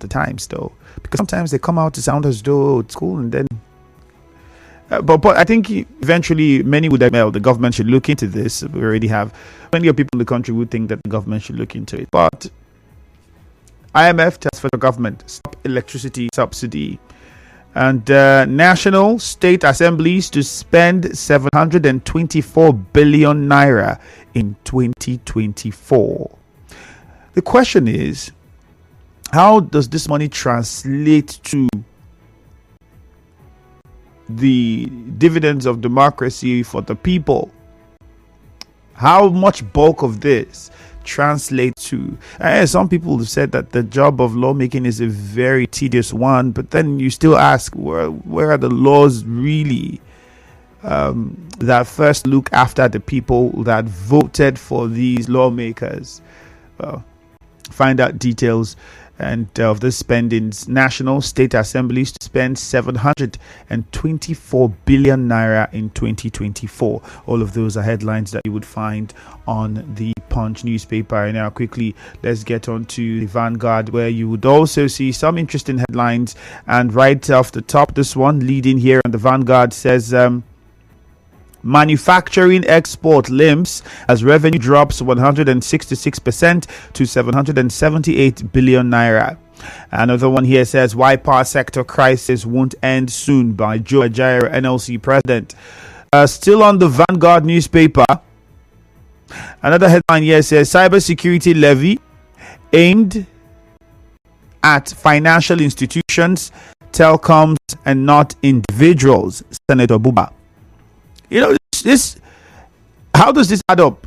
the times, though, because sometimes they come out to sound as though it's cool, and then. But I think eventually many would admit the government should look into this. We already have plenty of people in the country who think that the government should look into it. But IMF tells federal government stop electricity subsidy, and national state assemblies to spend 724 billion naira in 2024. The question is, how does this money translate to the dividends of democracy for the people? How much bulk of this translates to? Some people have said that the job of lawmaking is a very tedious one, but then you still ask, where are the laws really that first look after the people that voted for these lawmakers? Well, find out details and of the spendings. National state assemblies to spend 724 billion naira in 2024. All of those are headlines that you would find on the Punch newspaper. And now quickly, let's get on to the Vanguard, where you would also see some interesting headlines. And right off the top, this one leading here on the Vanguard says manufacturing export limps as revenue drops 166% to 778 billion naira. Another one here says why power sector crisis won't end soon by Joe Ajaero, NLC president. Still on the Vanguard newspaper, another headline here says cybersecurity levy aimed at financial institutions, telecoms, and not individuals. Senator Buba. You know, this, how does this add up?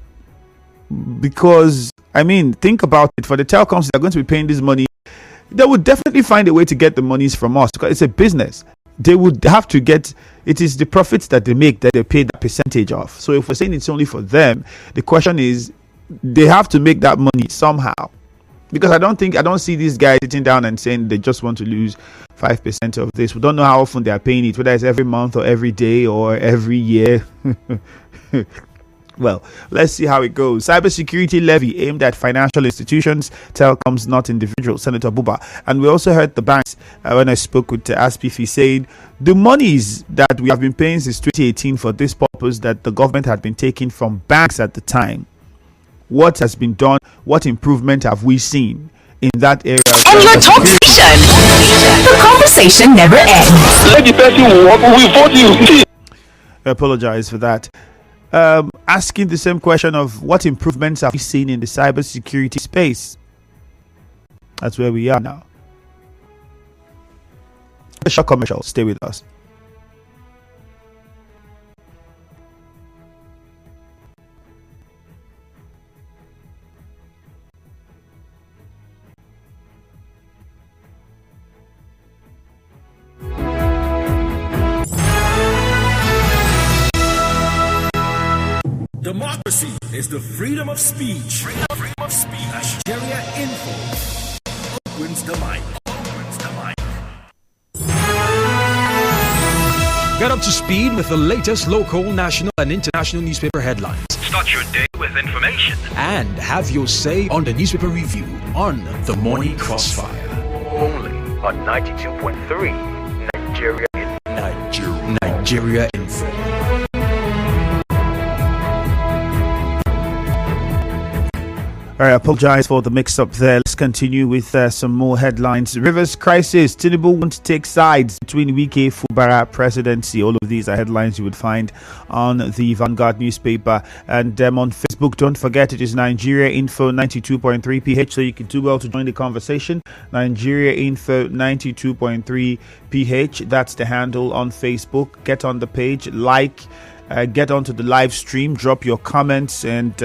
Because, I mean, think about it. For the telecoms that are going to be paying this money, they would definitely find a way to get the monies from us, because it's a business. They would have to get, it is the profits that they make that they pay that percentage of. So if we're saying it's only for them, the question is, they have to make that money somehow. Because I don't see these guys sitting down and saying they just want to lose 5% of this. We don't know how often they are paying it, whether it's every month or every day or every year. Well, let's see how it goes. Cybersecurity levy aimed at financial institutions, telecoms, not individuals. Senator Buba. And we also heard the banks when I spoke with Aspifi saying the monies that we have been paying since 2018 for this purpose that the government had been taking from banks at the time. What has been done? What improvement have we seen in that area? And your talk station. The conversation never ends. Let the person we vote you. I apologize for that. Asking the same question of what improvements have we seen in the cybersecurity space? That's where we are now. A short commercial. Stay with us. Democracy is the freedom of speech. Freedom of speech. Nigeria Info opens the mic. Get up to speed with the latest local, national, and international newspaper headlines. Start your day with information. And have your say on the newspaper review on The Morning Crossfire. Only on 92.3 Nigeria Info. All right, I apologize for the mix-up there. Let's continue with some more headlines. Rivers crisis. Tinubu won't take sides between Wike Fubara presidency. All of these are headlines you would find on the Vanguard newspaper. And on Facebook, don't forget it is Nigeria Info 92.3 PH, so you can do well to join the conversation. Nigeria Info 92.3 PH. That's the handle on Facebook. Get on the page, like. Get onto the live stream, drop your comments and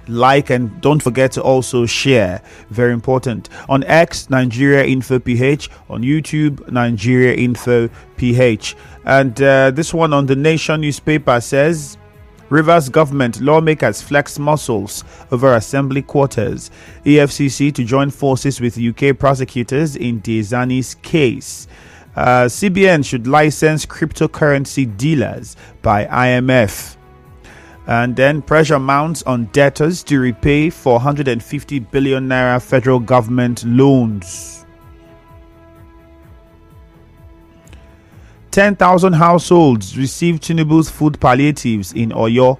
like, and don't forget to also share. Very important. On X, Nigeria Info PH. On YouTube, Nigeria Info PH. And this one on the Nation newspaper says Rivers government lawmakers flex muscles over assembly quarters. EFCC to join forces with UK prosecutors in Diezani's case. CBN should license cryptocurrency dealers by IMF. And then pressure mounts on debtors to repay 450 billion naira federal government loans. 10,000 households receive Tinubu's food palliatives in Oyo.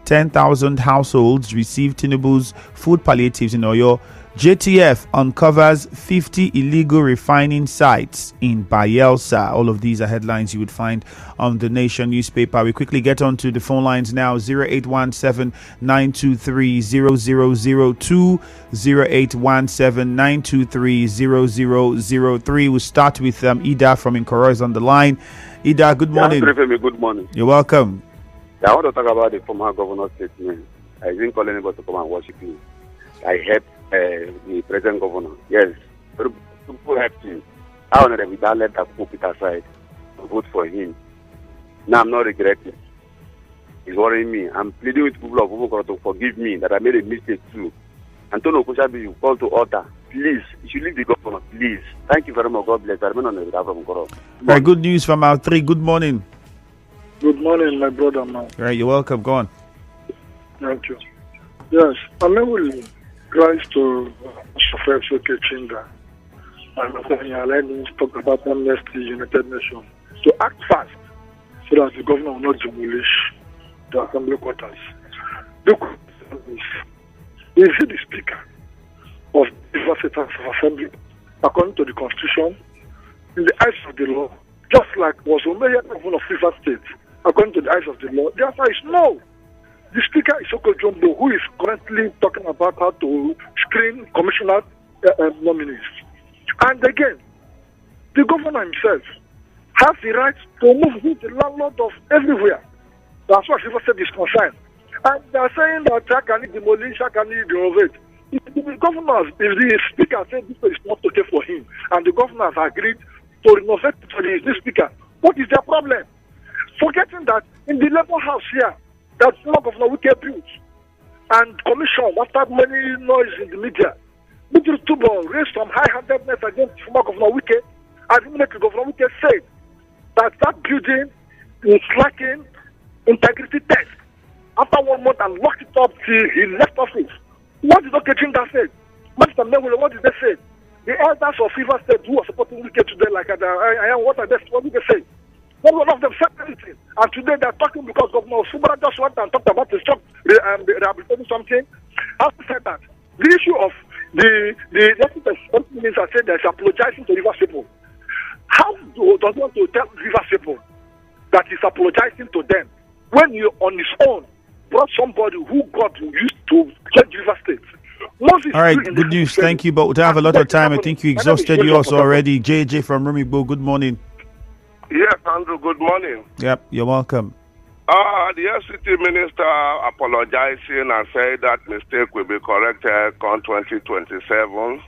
10,000 households receive Tinubu's food palliatives in Oyo. JTF uncovers 50 illegal refining sites in Bayelsa. All of these are headlines you would find on the Nation newspaper. We quickly get onto the phone lines now. 0817-923-0002, 0817-923-0003. We'll start with Ida from Nkoroz on the line. Ida, good morning. Good morning. You're welcome. I want to talk about the former governor's statement. I didn't call anybody to come and worship you. I helped the present governor. Yes, people helped him. I want to let that put it aside to vote for him. Now I'm not regretting. It's worrying me. I'm pleading with people of Ubukoro to forgive me that I made a mistake too. Antonio Kushabi, you call to order. Please, you should leave the governor, please. Thank you very much. God bless. I remain on the radar from Koro. Very good news from our three. Good morning. Good morning, my brother, man. All right, you're welcome. Go on. Thank you. Yes, I will rise to Sofia Chinda. And let me talk about Amnesty United Nations to act fast so that the governor will not demolish the assembly quarters. The question is he the speaker of the State of Assembly according to the Constitution in the eyes of the law, just like was Omeya governor of River State according to the eyes of the law? The answer is no. The speaker is Oko Jumbo, who is currently talking about how to screen commissioner nominees. And again, the governor himself has the right to move with the landlord of everywhere. That's what River State is concerned. And they are saying that I can demolish, I can renovate. If the governor, if the speaker said this is not okay for him, and the governor has agreed to renovate for the speaker, what is their problem? Forgetting that in the Labour House here, that former Governor Wike built and commission after many noise in the media, Mr. Tubo raised some high-handedness against former Governor Wike, and immediately Governor Wike said that that building is lacking integrity test. After 1 month and locked it up till he left office. What did Dr. Chinda say? Mr. Mewele, what did they say? The elders of River State who are supporting Wike today, like I am, what did they say? Not one of them said anything. And today they are talking because Governor Subara just went and talked about the stock rehabilitating something. After said that, the issue of the minister said that he's apologizing to River people. How does he want to tell River people that he's apologizing to them when he on his own brought somebody who got used to judge River State? All right, good news. Thank you, but we don't have a lot of time. I think you exhausted yours already. JJ from Rumigbo, good morning. Yes, Andrew, good morning. Yep, you're welcome. The FCT minister apologizing and said that mistake will be corrected on 2027.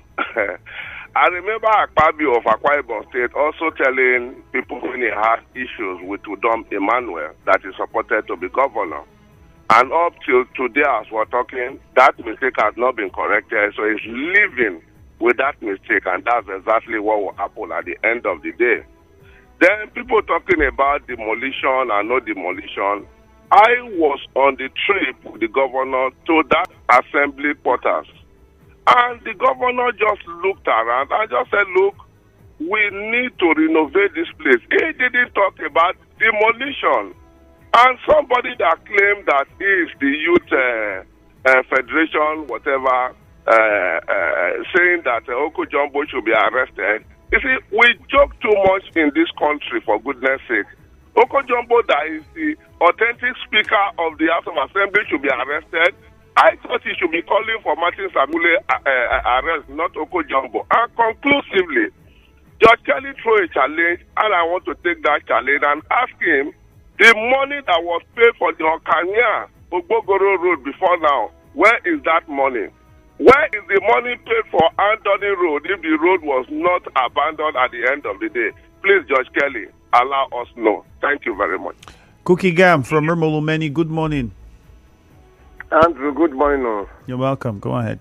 I remember Akpabio of Akwa Ibom State also telling people when he had issues with Udom Emmanuel that he supported to be governor. And up till today, as we're talking, that mistake has not been corrected. So he's living with that mistake, and that's exactly what will happen at the end of the day. Then people talking about demolition and no demolition. I was on the trip with the governor to that assembly quarters. And the governor just looked around and just said, look, we need to renovate this place. He didn't talk about demolition. And somebody that claimed that he is the Youth Federation, whatever, saying that Oko Jumbo should be arrested. You see, we joke too much in this country, for goodness sake. Oko Jumbo, that is the authentic speaker of the House of Assembly, should be arrested. I thought he should be calling for Martin Samule arrest, not Oko Jumbo. And conclusively, Judge Kelly threw a challenge, and I want to take that challenge and ask him, the money that was paid for the Okanya Ogbogoro Road before now, where is that money? Where is the money paid for Anthony Road if the road was not abandoned at the end of the day? Please, Judge Kelly, allow us know. Thank you very much. Cookie Gam from Rumolumeni, good morning. Andrew, good morning. You're welcome. Go ahead.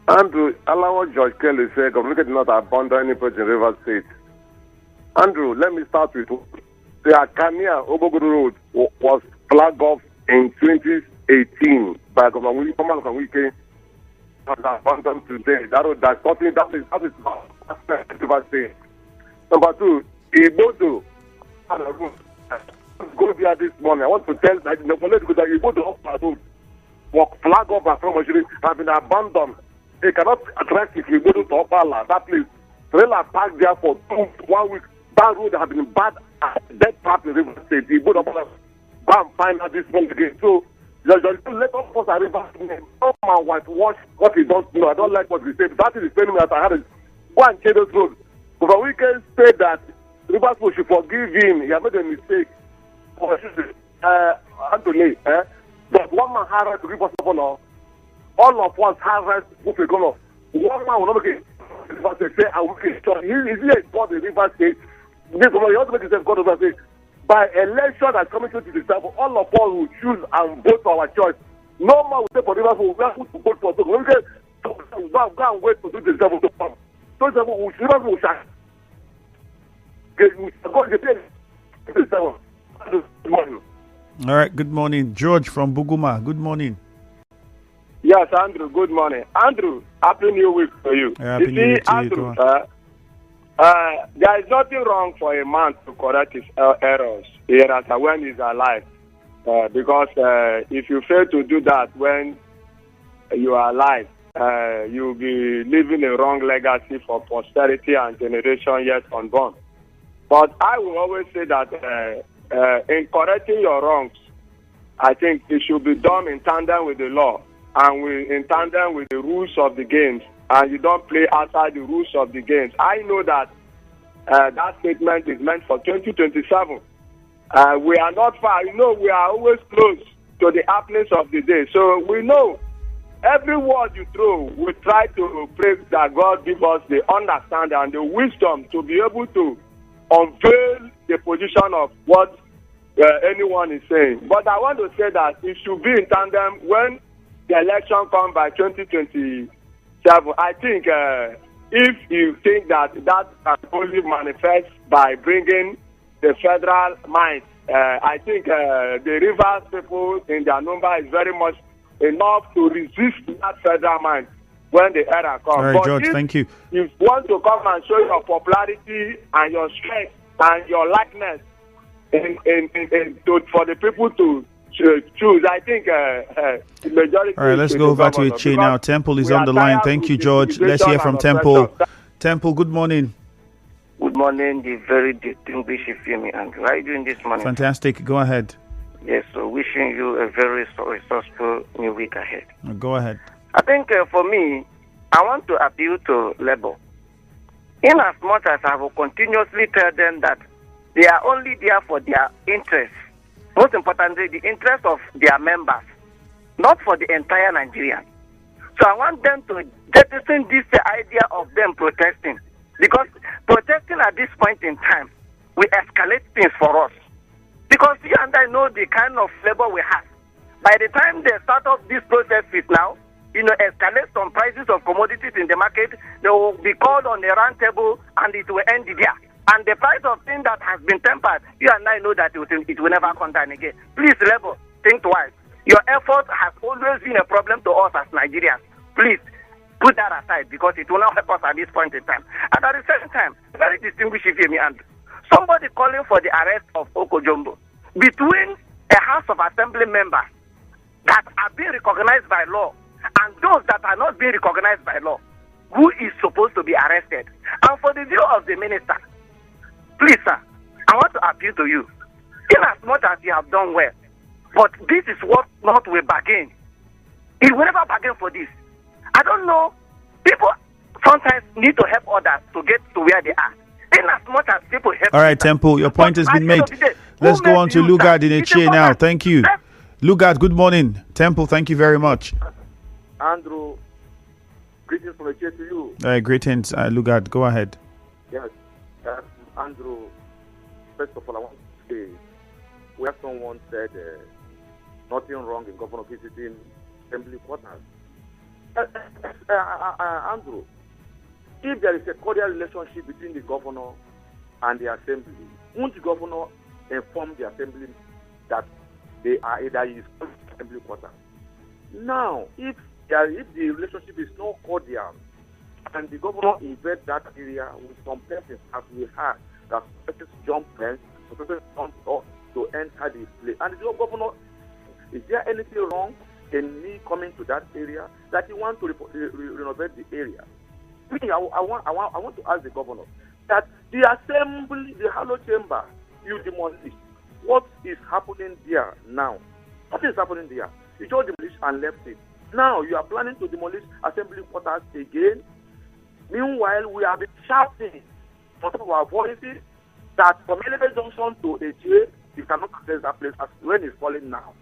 Andrew, allow what Judge Kelly said, communicate not abandon any project in River State. Andrew, let me start with the Akania Ogbogoro Road was flagged off in 2018 by Governor Wike. Abandoned today. That is River State. Number two, Ibodo, go there this morning. I want to tell that the political that Ibodo off my road, walk flag off and from have been abandoned. They cannot address if you go to Opala, that place. Trailer parked there for 1 week. That road has been bad at that part of the river state. Ibodo go and find out this one again. So let us put a river state. No man whitewash what he don't know. I don't like what he said. That is the same that I had to go and change those roads. But we can say that Liverpool should forgive him. He has made a mistake. Anthony, but one man has to give us all of us have rights to go on. One man will not make it. Say, I will make it. He is God the river state. This one, he also make himself God of the state. By election that's coming to the table, all of us will choose and vote for our choice. No man will say for Liverpool, we have to vote for. So we can go and wait to do the devil to come. So Liverpool will shine. All right, good morning. George from Buguma, good morning. Yes, Andrew, good morning. Andrew, happy new week for you. Happy new week to Andrew, there is nothing wrong for a man to correct his errors when he's alive. Because if you fail to do that when you are alive, you'll be leaving a wrong legacy for posterity and generation yet unborn. But I will always say that in correcting your wrongs, I think it should be done in tandem with the law and in tandem with the rules of the games. And you don't play outside the rules of the games. I know that that statement is meant for 2027. We are not far. You know, we are always close to the happenings of the day. So we know every word you throw, we try to pray that God give us the understanding and the wisdom to be able to unveil the position of what anyone is saying. But I want to say that it should be in tandem when the election comes by 2027. I think if you think that can only manifest by bringing the federal might, I think the Rivers people in their number is very much enough to resist that federal might when the era comes. All right, but George, thank you. If you want to come and show your popularity and your strength and your likeness for the people to choose, I think the majority. All right, let's go over to Ichi now. Temple is on the line. Thank you, George. Let's hear from Temple. Temple, good morning. Good morning, the very distinguished Ifemi Andrew. How are you doing this morning? Fantastic. Go ahead. Yes, so wishing you a very resourceful new week ahead. Go ahead. I think for me, I want to appeal to Labour. In as much as I will continuously tell them that they are only there for their interests, most importantly, the interest of their members, not for the entire Nigerian. So I want them to jettison this idea of them protesting, because protesting at this point in time will escalate things for us. Because you and I know the kind of labor we have. By the time they start off this process now, escalate some prices of commodities in the market, they will be called on a round table and it will end there. And the price of things that has been tempered, you and I know that it will never come down again. Please, Labour, think twice. Your effort has always been a problem to us as Nigerians. Please, put that aside because it will not help us at this point in time. And at the same time, very distinguished Ifemi Andrew, somebody calling for the arrest of Okojombo between a House of Assembly members that are being recognized by law and those that are not being recognized by law, who is supposed to be arrested? And for the view of the minister, please, sir, I want to appeal to you. In as much as you have done well, but this is what not we bargain. He will never bargain for this. I don't know. People sometimes need to help others to get to where they are. In as much as people help. All right, Temple, your point has been made. Let's go on to Lugard in Ichi now. Thank you. Lugard, good morning. Temple, thank you very much. Andrew, greetings from Ichi to you. All right, greetings, Lugard. Go ahead. Yes. Andrew, first of all, I want to say, where someone said nothing wrong in governor visiting assembly quarters. Andrew, if there is a cordial relationship between the governor and the assembly, won't the governor inform the assembly that they are either his assembly quarters? Now, if the relationship is not cordial and the governor invades that area with some persons as we had that persons jump fence, persons jump door to enter the place. And the governor, is there anything wrong in me coming to that area that you want to renovate the area? Me, I want to ask the governor that the assembly, the Hollow Chamber, you demolish. What is happening there now? What is happening there? You just demolished and left it. Now you are planning to demolish assembly quarters again. Meanwhile, we have been shouting on top of our voices that from Elevate Junction to AJ, you cannot access that place as rain is falling now.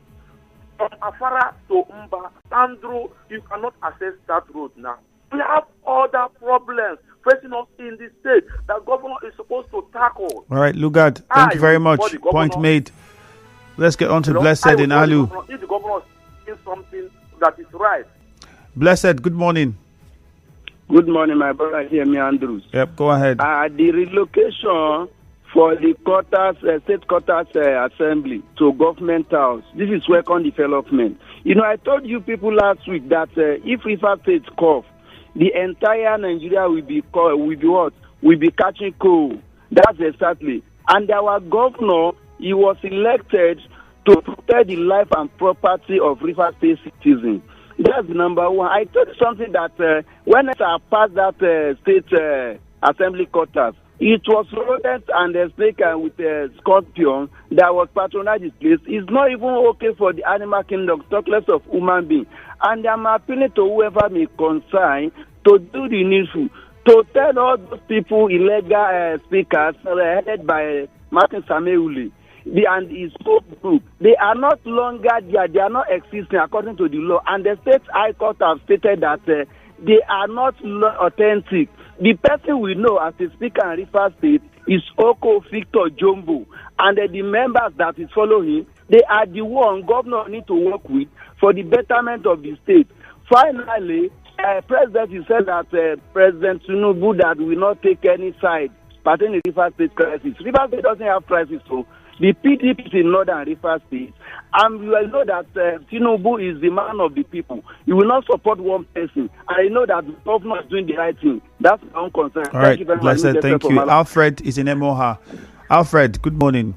From Afara to Mba, Sandro, you cannot access that road now. We have other problems facing us in the state that governor is supposed to tackle. All right, Lugard, thank you very much. Point made. Let's get on to Blessed in Alu. If the governor is something that is right. Blessed, good morning. Good morning, my brother here, me Andrews. Yep, go ahead. The relocation for the quarters, state quarters assembly to government house, this is welcome development. You know, I told you people last week that if River State cough, the entire Nigeria will be what? Will be catching cold. That's exactly. And our governor, he was elected to protect the life and property of River State citizens. That's number one. I told you something that when I passed that state assembly quarters, it was rodent and a snake with a scorpion that was patronizing this place. It's not even okay for the animal kingdom, talk less of human being. And I'm appealing to whoever may concern to do the needful, to tell all those people, illegal speakers headed by Martin Sameuli and his group, they are not longer there, they are not existing according to the law. And the state high court have stated that they are not authentic. The person we know as the speaker in River State is Oko Victor Jumbo, and the members that is following, they are the one governor need to work with for the betterment of the state. Finally, President, he said that President Tinubu that will not take any side pertaining to River State crisis. River State doesn't have crisis, so the PDP is in Northern River State, and we will know that Tinubu is the man of the people. He will not support one person, and I know that the governor is doing the right thing. That's my own concern. All right, Blessed, thank you. Alfred is in Emoha. Alfred, good morning.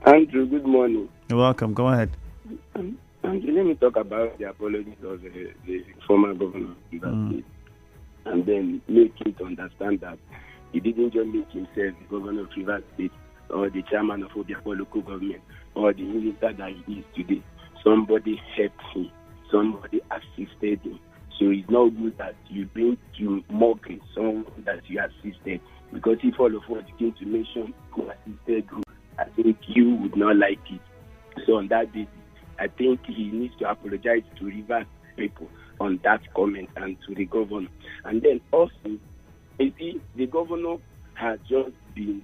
Andrew, good morning. You're welcome. Go ahead. Andrew, let me talk about the apologies of the former governor of that state, and then make him to understand that he didn't just make himself the governor of River State or the chairman of Obiakpo local government or the minister that he is today. Somebody helped him. Somebody assisted him. So it's not good that you bring to mockery someone that you assisted, because if all of us came to mention who assisted you, I think you would not like it. So on that basis, I think he needs to apologize to River people on that comment and to the governor. And then also, maybe the governor has just been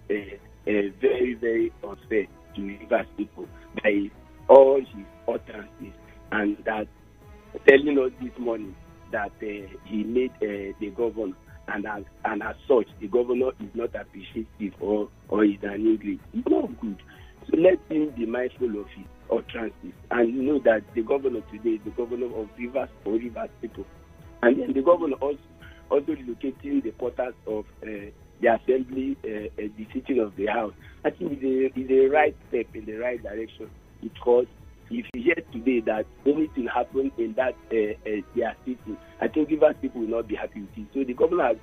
very, very unfair to River people by all his utterances, and that telling us this morning that he made the governor, and as such, the governor is not appreciative or is an English. It's not good. So let him be mindful of his utterances and know that the governor today is the governor of Rivers or Rivers people. And then the governor also relocating the quarters of the assembly, the sitting of the house. I think is a right step in the right direction, because if you hear today that anything happened in that their city, I think Rivers people will not be happy with it. So the governor has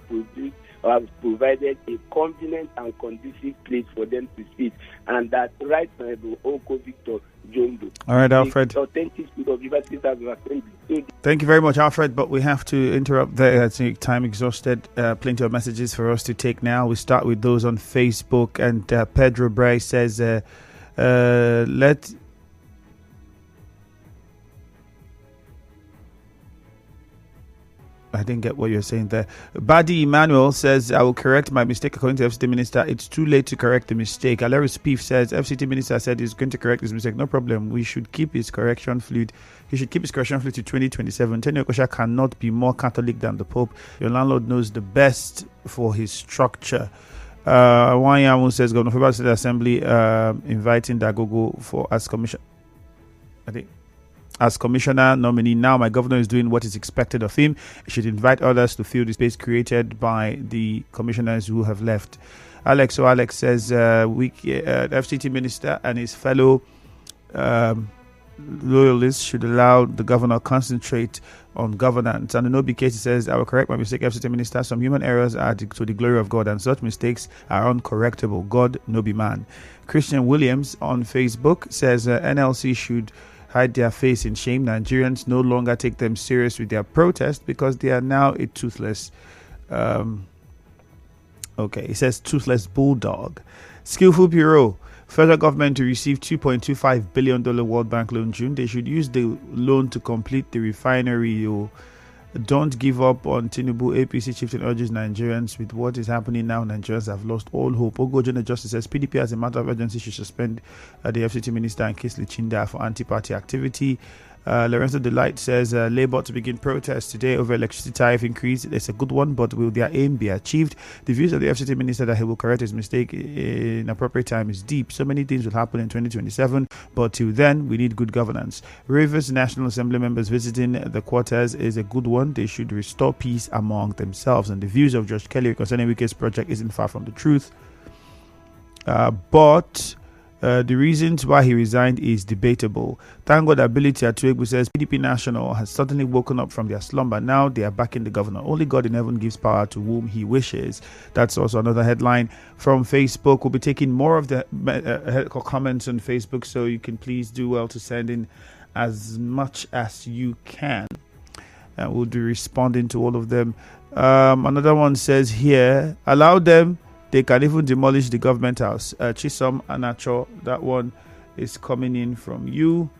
provided a convenient and conducive place for them to sit, and that Right Honorable Oko Victor Jumbo. All right, Alfred. Authentic speak of Rivers State House of Assembly. So thank you very much, Alfred, but we have to interrupt there. I think time exhausted. Plenty of messages for us to take now. We start with those on Facebook, and Pedro Bray says, I didn't get what you're saying there. Badi Emmanuel says, I will correct my mistake according to FCT Minister. It's too late to correct the mistake. Alaris Peef says, FCT Minister said he's going to correct his mistake. No problem. We should keep his correction fluid. He should keep his correction fluid to 2027. Tenyo Okosha cannot be more Catholic than the Pope. Your landlord knows the best for his structure. Wanyamu says, Governor Federal State Assembly inviting Dagogo for as commission. I think. As commissioner nominee, now my governor is doing what is expected of him. He should invite others to fill the space created by the commissioners who have left. Alex says FCT minister and his fellow loyalists should allow the governor concentrate on governance. And in Obi Casey says, I will correct my mistake, FCT minister. Some human errors are to the glory of God, and such mistakes are uncorrectable. God no be man. Christian Williams on Facebook says NLC should hide their face in shame. Nigerians no longer take them serious with their protest because they are now a toothless it says toothless bulldog. Skillful Bureau. Federal government to receive $2.25 billion World Bank loan June. They should use the loan to complete the refinery. Don't give up on Tinubu. APC chieftain urges Nigerians with what is happening now. Nigerians have lost all hope. Ogojono Justice says PDP as a matter of urgency should suspend the FCT minister and Kingsley Chinda for anti-party activity. Lorenzo Delight says Labour to begin protests today over electricity tariff increase. It's a good one, but will their aim be achieved? The views of the FCT minister that he will correct his mistake in appropriate time is deep. So many things will happen in 2027, but till then we need good governance. Rivers National Assembly members visiting the quarters is a good one. They should restore peace among themselves. And the views of George Kelly concerning Wike's project isn't far from the truth. But the reasons why he resigned is debatable. Thank God Ability Atuegbu says PDP National has suddenly woken up from their slumber. Now they are backing the governor. Only God in heaven gives power to whom he wishes. That's also another headline from Facebook. We'll be taking more of the comments on Facebook, so you can please do well to send in as much as you can. And we'll be responding to all of them. Another one says here, allow them. They can even demolish the government house. Chisom Anacho, that one is coming in from you.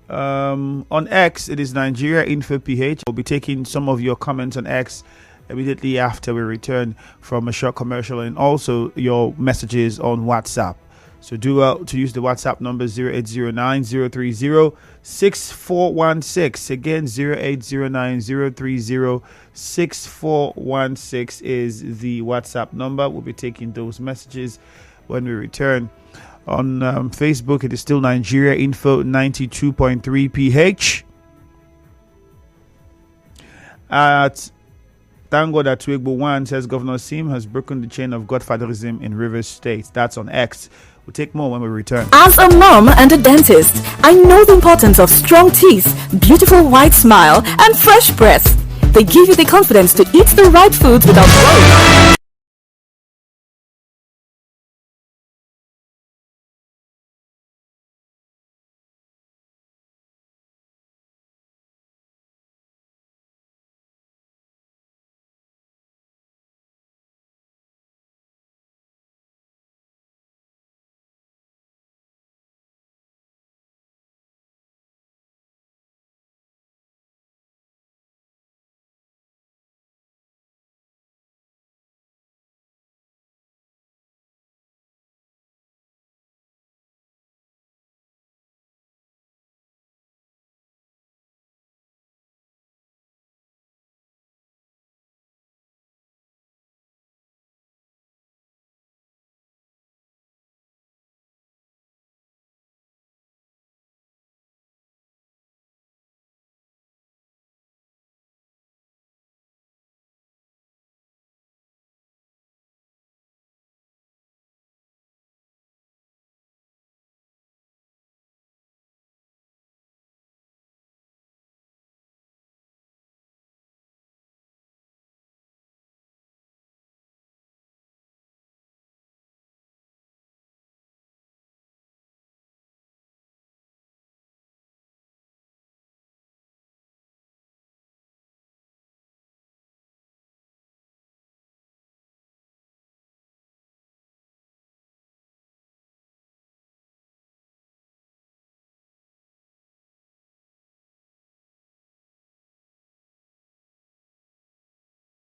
On X, it is Nigeria Info PH. We'll be taking some of your comments on X immediately after we return from a short commercial, and also your messages on WhatsApp. So do well to use the WhatsApp number 0809-030-6416. Again, 0809-030-6416 is the WhatsApp number. We'll be taking those messages when we return. On Facebook, it is still Nigeria Info 92.3 PH. At Thank God that Atuegbu 1 says Governor Sim has broken the chain of godfatherism in Rivers State. That's on X. We'll take more when we return. As a mom and a dentist, I know the importance of strong teeth, beautiful white smile, and fresh breath. They give you the confidence to eat the right foods without worry.